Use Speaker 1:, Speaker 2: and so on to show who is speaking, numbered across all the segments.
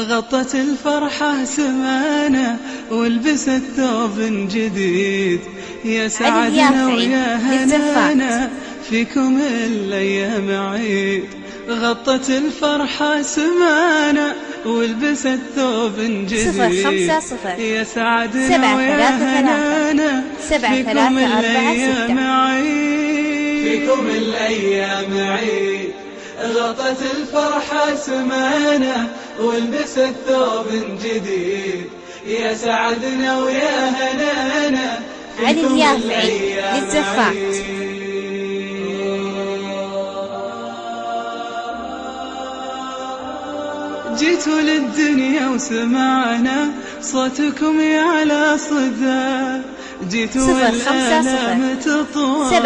Speaker 1: غطت الفرحة سمانة ولبست ثوب جديد، يا سعدنا ويا هنانا فيكم الأيام عيد. غطت الفرحة سمانة ولبست ثوب جديد، يا سعدنا ويا هنانا فيكم الأيام عيد، فيكم الأيام عيد. غطت الفرحة سمانة ولبست ثوب جديد، يا سعدنا ويا هنانا فيكم الأيام عيد. جيتوا للدنيا وسمعنا صوتكم يعلى صدى، جيتوا والآلام تطوى في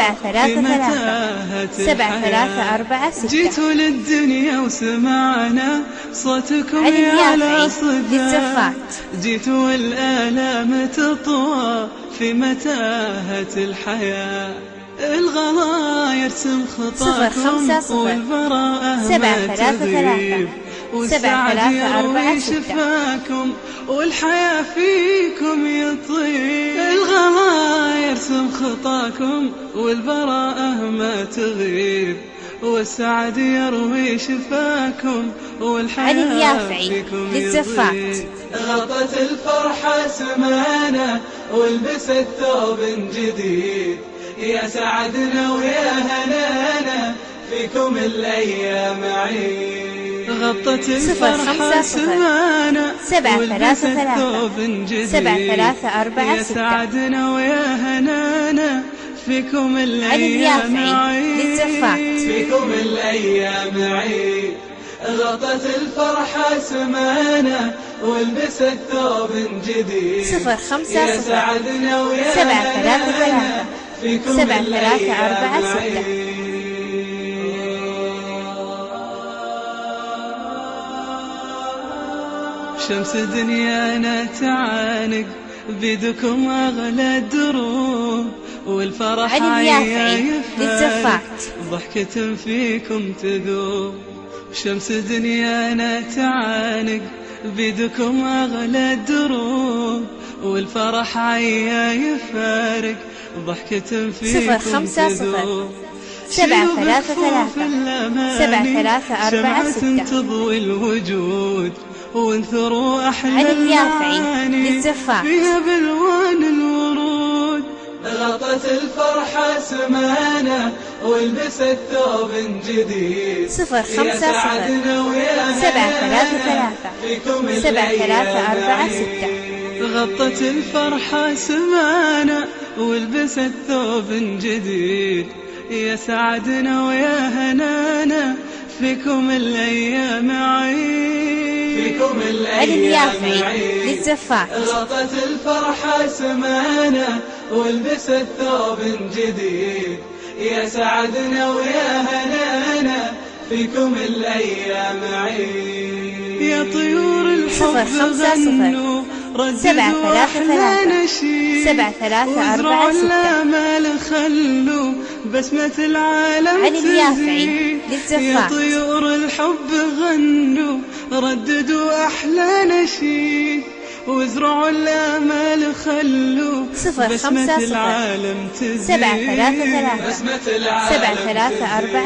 Speaker 1: متاهة الحياة. جيتوا للدنيا وسمعنا صوتكم يعلى صدى، جيتوا والآلام تطوى في متاهة الحياة. الغلا يرسم خطاكم والبراءة ما تغيب، والسعد يروي شفاكم والحياة فيكم يطيب. الغلا يرسم خطاكم والبراءة ما تغيب، والسعد يروي شفاكم والحياة فيكم يطيب. غطت الفرحة سمانة ولبست ثوب جديد، يا سعدنا ويا هنانا فيكم الأيام عيد. غطت الفرحة سمانة ولبست ثوب جديد، يا سعدنا ويا هنانا فيكم الأيام عيد، فيكم الأيام عيد. غطت الفرحة سمانة ولبست ثوب جديد، يا سعدنا ويا هنانا فيكم الأيام عيد. شمس دنيانا تعانق بيدكم أغلى الدروب، والفرح عيا يفارق ضحكة فيكم تذوب. شمس دنيانا تعانق بيدكم أغلى الدروب، والفرح عيا يفارق ضحكة فيكم تذوب. 733 تضوي الوجود، وانثروا أحلى المعاني فيها بلوان الورود. غطت الفرحة سمانة ولبست ثوب جديد، يا سعدنا ويا هنانا فيكم الأيام عيد. غطت الفرحة سمانة ولبست ثوب جديد، يا سعدنا ويا هنانا فيكم الأيام عيد، فيكم الأيام عيد. غطت الفرحة سمانة ولبست ثوب جديد، يا سعدنا ويا هنانا فيكم الأيام عيد. يا طيور الحب غنوا رددوا أحلى نشيد، وازرعوا الآمال خلوا بسمة العالم تزيد. يا طيور الحب غنوا رددوا أحلى نشيد، وازرعوا الآمال خلوا بسمة العالم تزيد. بسمة العالم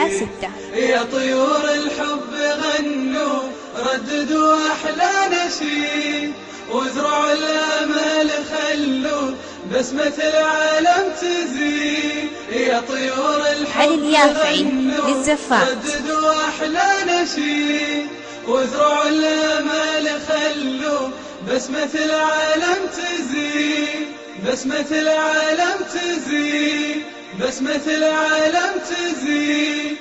Speaker 1: تزيد. يا طيور الحب غنوا رددوا أحلى نشيد، وازرعوا الآمال خلوا بسمة العالم تزيد. يا طيور الحب غنوا رددوا أحلى نشيد، وازرعوا الآمال خلوا بسمة العالم تزيد. بسمة العالم تزيد، بسمة العالم تزيد.